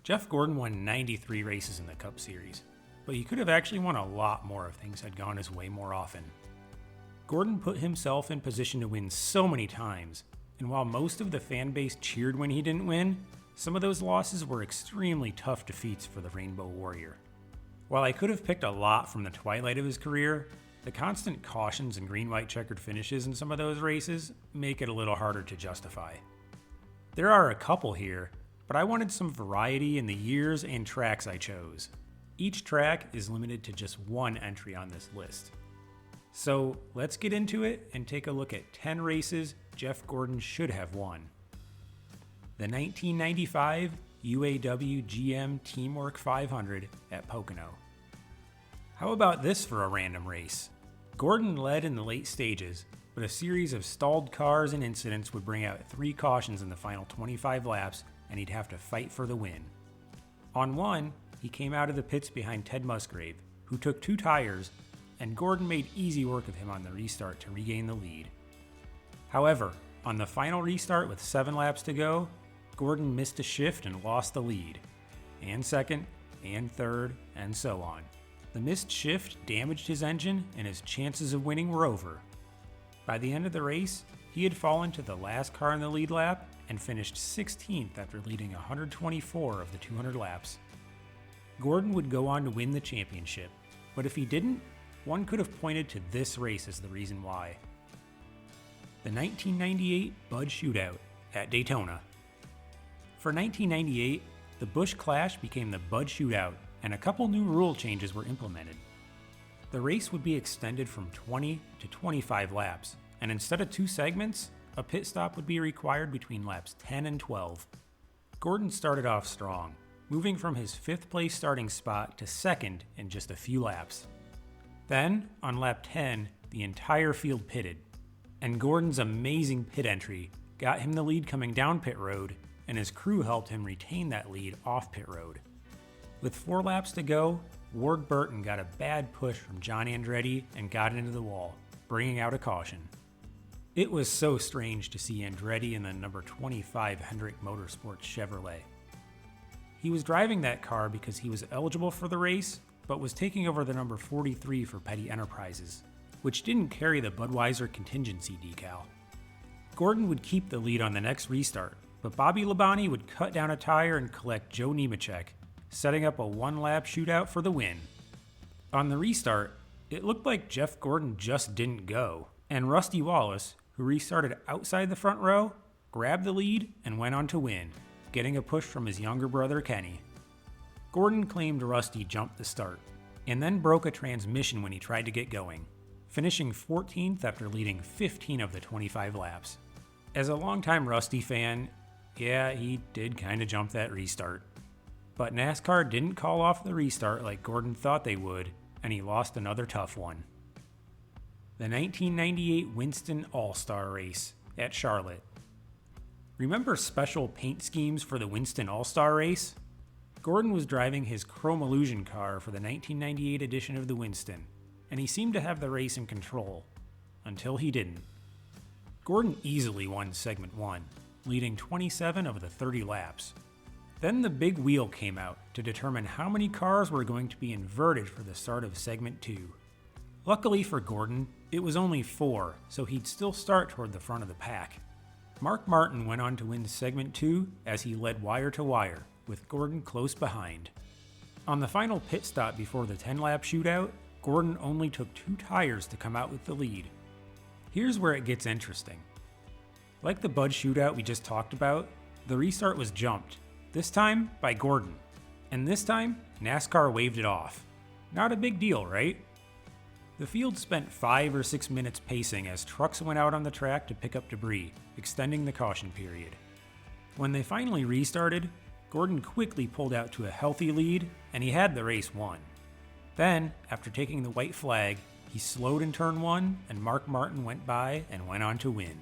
Jeff Gordon won 93 races in the Cup Series, but he could have actually won a lot more if things had gone his way more often. Gordon put himself in position to win so many times, and while most of the fan base cheered when he didn't win, some of those losses were extremely tough defeats for the Rainbow Warrior. While I could have picked a lot from the twilight of his career, the constant cautions and green-white checkered finishes in some of those races make it a little harder to justify. There are a couple here, but I wanted some variety in the years and tracks I chose. Each track is limited to just one entry on this list. So let's get into it and take a look at 10 races Jeff Gordon should have won. The 1995 UAW-GM Teamwork 500 at Pocono. How about this for a random race? Gordon led in the late stages, but a series of stalled cars and incidents would bring out 3 cautions in the final 25 laps, and he'd have to fight for the win. On one, he came out of the pits behind Ted Musgrave, who took 2 tires, and Gordon made easy work of him on the restart to regain the lead. However, on the final restart with 7 laps to go, Gordon missed a shift and lost the lead, and second, and third, and so on. The missed shift damaged his engine, and his chances of winning were over. By the end of the race, he had fallen to the last car in the lead lap and finished 16th after leading 124 of the 200 laps. Gordon would go on to win the championship, but if he didn't, one could have pointed to this race as the reason why. The 1998 Bud Shootout at Daytona. For 1998, the Busch Clash became the Bud Shootout, and a couple new rule changes were implemented. The race would be extended from 20 to 25 laps, and instead of 2 segments, a pit stop would be required between laps 10 and 12. Gordon started off strong, moving from his 5th place starting spot to 2nd in just a few laps. Then, on lap 10, the entire field pitted, and Gordon's amazing pit entry got him the lead coming down pit road, and his crew helped him retain that lead off pit road. With 4 laps to go, Ward Burton got a bad push from John Andretti and got into the wall, bringing out a caution. It was so strange to see Andretti in the number 25 Hendrick Motorsports Chevrolet. He was driving that car because he was eligible for the race, but was taking over the number 43 for Petty Enterprises, which didn't carry the Budweiser contingency decal. Gordon would keep the lead on the next restart, but Bobby Labonte would cut down a tire and collect Joe Nemechek, setting up a 1-lap shootout for the win. On the restart, it looked like Jeff Gordon just didn't go, and Rusty Wallace, who restarted outside the front row, grabbed the lead and went on to win, getting a push from his younger brother Kenny. Gordon claimed Rusty jumped the start, and then broke a transmission when he tried to get going, finishing 14th after leading 15 of the 25 laps. As a longtime Rusty fan, yeah, he did kinda jump that restart. But NASCAR didn't call off the restart like Gordon thought they would, and he lost another tough one. The 1998 Winston All-Star Race at Charlotte. Remember special paint schemes for the Winston All-Star Race? Gordon was driving his Chrome Illusion car for the 1998 edition of the Winston, and he seemed to have the race in control, until he didn't. Gordon easily won Segment 1, leading 27 of the 30 laps. Then the big wheel came out to determine how many cars were going to be inverted for the start of Segment 2. Luckily for Gordon, it was only 4, so he'd still start toward the front of the pack. Mark Martin went on to win Segment 2 as he led wire to wire, with Gordon close behind. On the final pit stop before the 10-lap shootout, Gordon only took 2 tires to come out with the lead. Here's where it gets interesting. Like the Bud Shootout we just talked about, the restart was jumped, this time by Gordon, and this time NASCAR waved it off. Not a big deal, right? The field spent 5 or 6 minutes pacing as trucks went out on the track to pick up debris, extending the caution period. When they finally restarted, Gordon quickly pulled out to a healthy lead, and he had the race won. Then, after taking the white flag, he slowed in turn 1, and Mark Martin went by and went on to win.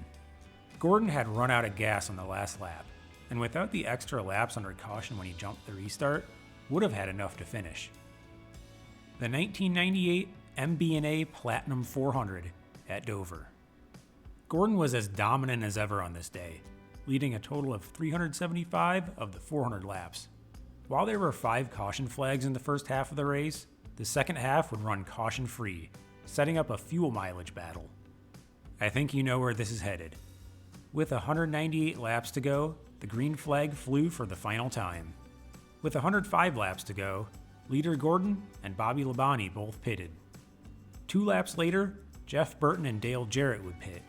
Gordon had run out of gas on the last lap, and without the extra laps under caution when he jumped the restart, would have had enough to finish. The 1998 MBNA Platinum 400 at Dover. Gordon was as dominant as ever on this day, leading a total of 375 of the 400 laps. While there were 5 caution flags in the first half of the race, the second half would run caution-free, setting up a fuel mileage battle. I think you know where this is headed. With 198 laps to go, the green flag flew for the final time. With 105 laps to go, leader Gordon and Bobby Labonte both pitted. 2 laps later, Jeff Burton and Dale Jarrett would pit.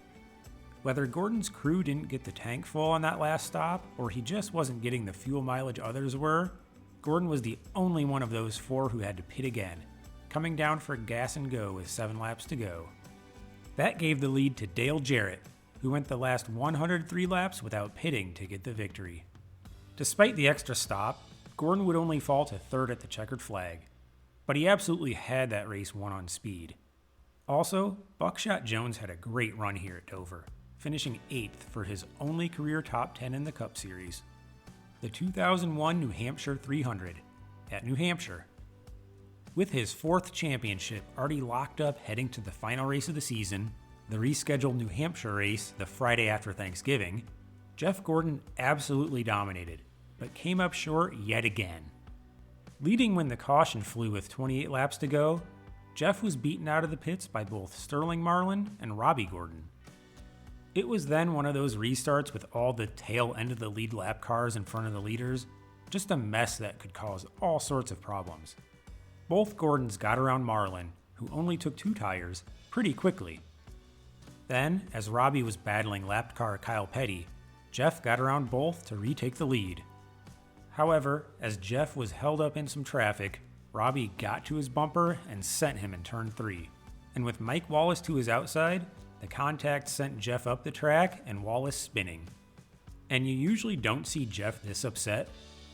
Whether Gordon's crew didn't get the tank full on that last stop, or he just wasn't getting the fuel mileage others were, Gordon was the only one of those 4 who had to pit again, coming down for gas and go with 7 laps to go. That gave the lead to Dale Jarrett, who went the last 103 laps without pitting to get the victory. Despite the extra stop, Gordon would only fall to 3rd at the checkered flag, but he absolutely had that race won on speed. Also, Buckshot Jones had a great run here at Dover, finishing 8th for his only career top 10 in the Cup Series. The 2001 New Hampshire 300 at New Hampshire. With his 4th championship already locked up heading to the final race of the season, the rescheduled New Hampshire race the Friday after Thanksgiving, Jeff Gordon absolutely dominated, but came up short yet again. Leading when the caution flew with 28 laps to go, Jeff was beaten out of the pits by both Sterling Marlin and Robbie Gordon. It was then one of those restarts with all the tail end of the lead lap cars in front of the leaders, just a mess that could cause all sorts of problems. Both Gordons got around Marlin, who only took 2 tires, pretty quickly. Then, as Robbie was battling lap car Kyle Petty, Jeff got around both to retake the lead. However, as Jeff was held up in some traffic, Robbie got to his bumper and sent him in turn 3. And with Mike Wallace to his outside, the contact sent Jeff up the track and Wallace spinning. And you usually don't see Jeff this upset,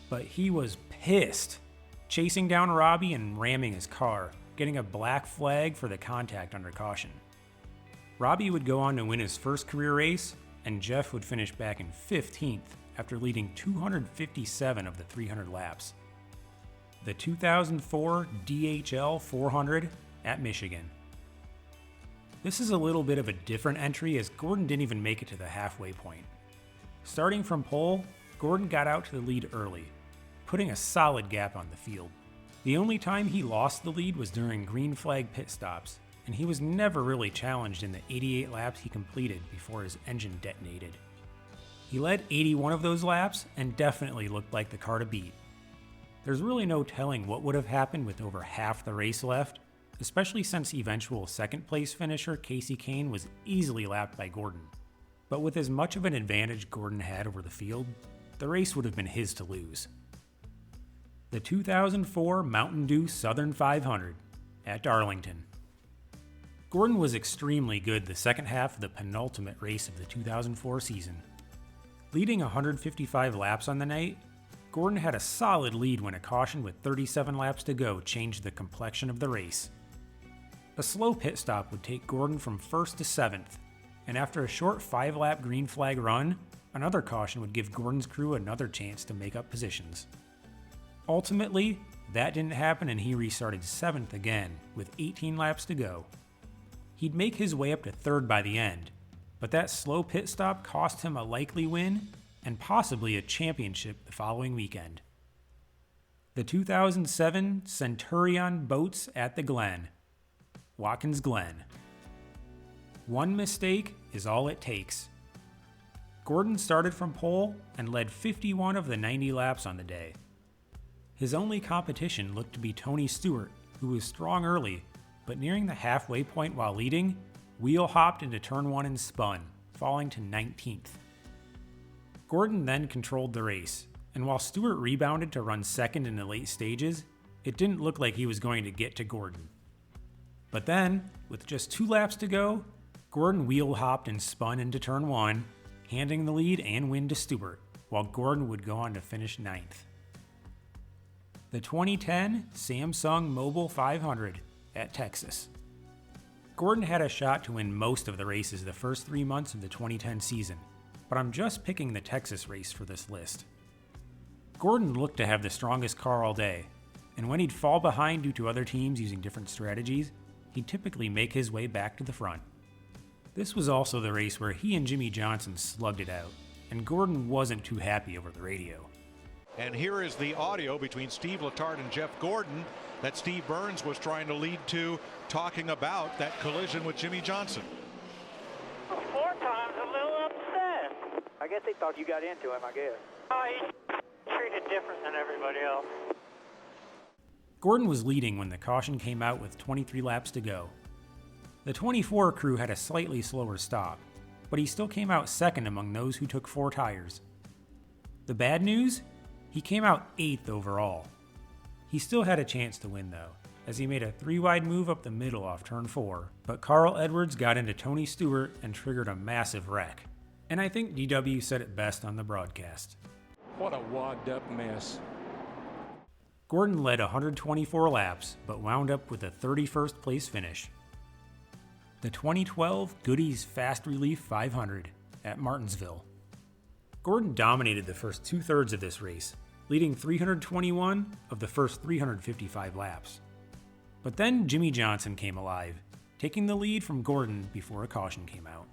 but he was pissed, chasing down Robbie and ramming his car, getting a black flag for the contact under caution. Robbie would go on to win his first career race, and Jeff would finish back in 15th after leading 257 of the 300 laps. The 2004 DHL 400 at Michigan. This is a little bit of a different entry as Gordon didn't even make it to the halfway point. Starting from pole, Gordon got out to the lead early, putting a solid gap on the field. The only time he lost the lead was during green flag pit stops, and he was never really challenged in the 88 laps he completed before his engine detonated. He led 81 of those laps and definitely looked like the car to beat. There's really no telling what would have happened with over half the race left, especially since eventual second place finisher Casey Kane was easily lapped by Gordon. But with as much of an advantage Gordon had over the field, the race would have been his to lose. The 2004 Mountain Dew Southern 500 at Darlington. Gordon was extremely good the second half of the penultimate race of the 2004 season. Leading 155 laps on the night, Gordon had a solid lead when a caution with 37 laps to go changed the complexion of the race. A slow pit stop would take Gordon from 1st to 7th, and after a short 5-lap green flag run, another caution would give Gordon's crew another chance to make up positions. Ultimately, that didn't happen and he restarted 7th again with 18 laps to go. He'd make his way up to 3rd by the end, but that slow pit stop cost him a likely win and possibly a championship the following weekend. The 2007 Centurion boats at the Glen. Watkins Glen. One mistake is all it takes. Gordon started from pole and led 51 of the 90 laps on the day. His only competition looked to be Tony Stewart, who was strong early, but nearing the halfway point while leading, wheel hopped into turn 1 and spun, falling to 19th. Gordon then controlled the race, and while Stewart rebounded to run second in the late stages, it didn't look like he was going to get to Gordon. But then, with just 2 laps to go, Gordon wheel hopped and spun into turn 1, handing the lead and win to Stewart, while Gordon would go on to finish 9th. The 2010 Samsung Mobile 500 at Texas. Gordon had a shot to win most of the races the first 3 months of the 2010 season, but I'm just picking the Texas race for this list. Gordon looked to have the strongest car all day, and when he'd fall behind due to other teams using different strategies, he'd typically make his way back to the front. This was also the race where he and Jimmy Johnson slugged it out, and Gordon wasn't too happy over the radio. And here is the audio between Steve Letarte and Jeff Gordon that Steve Burns was trying to lead to, talking about that collision with Jimmy Johnson. 4 times, a little upset. I guess they thought you got into him, I guess. Oh, he's treated different than everybody else. Gordon was leading when the caution came out with 23 laps to go. The 24 crew had a slightly slower stop, but he still came out second among those who took 4 tires. The bad news? He came out 8th overall. He still had a chance to win though, as he made a 3-wide move up the middle off turn 4, but Carl Edwards got into Tony Stewart and triggered a massive wreck. And I think DW said it best on the broadcast. What a wadded up mess. Gordon led 124 laps, but wound up with a 31st place finish. The 2012 Goody's Fast Relief 500 at Martinsville. Gordon dominated the first 2/3 of this race, leading 321 of the first 355 laps. But then Jimmy Johnson came alive, taking the lead from Gordon before a caution came out.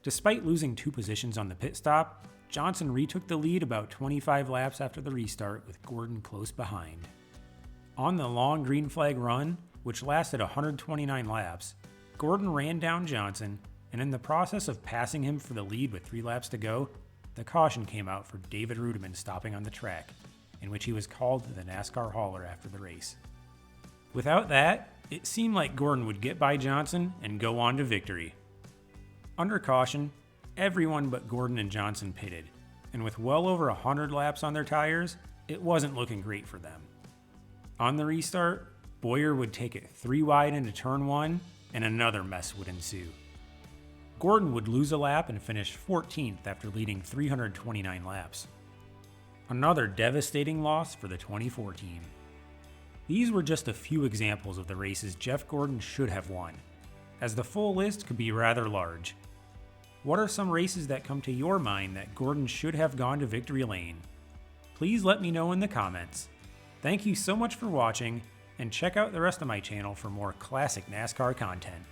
Despite losing 2 positions on the pit stop, Johnson retook the lead about 25 laps after the restart with Gordon close behind. On the long green flag run, which lasted 129 laps, Gordon ran down Johnson, and in the process of passing him for the lead with 3 laps to go, the caution came out for David Rudiman stopping on the track, in which he was called to the NASCAR hauler after the race. Without that, it seemed like Gordon would get by Johnson and go on to victory. Under caution, everyone but Gordon and Johnson pitted, and with well over 100 laps on their tires, it wasn't looking great for them. On the restart, Bowyer would take it 3 wide into turn 1, and another mess would ensue. Gordon would lose a lap and finish 14th after leading 329 laps. Another devastating loss for the 24 team. These were just a few examples of the races Jeff Gordon should have won, as the full list could be rather large. What are some races that come to your mind that Gordon should have gone to victory lane? Please let me know in the comments. Thank you so much for watching, and check out the rest of my channel for more classic NASCAR content.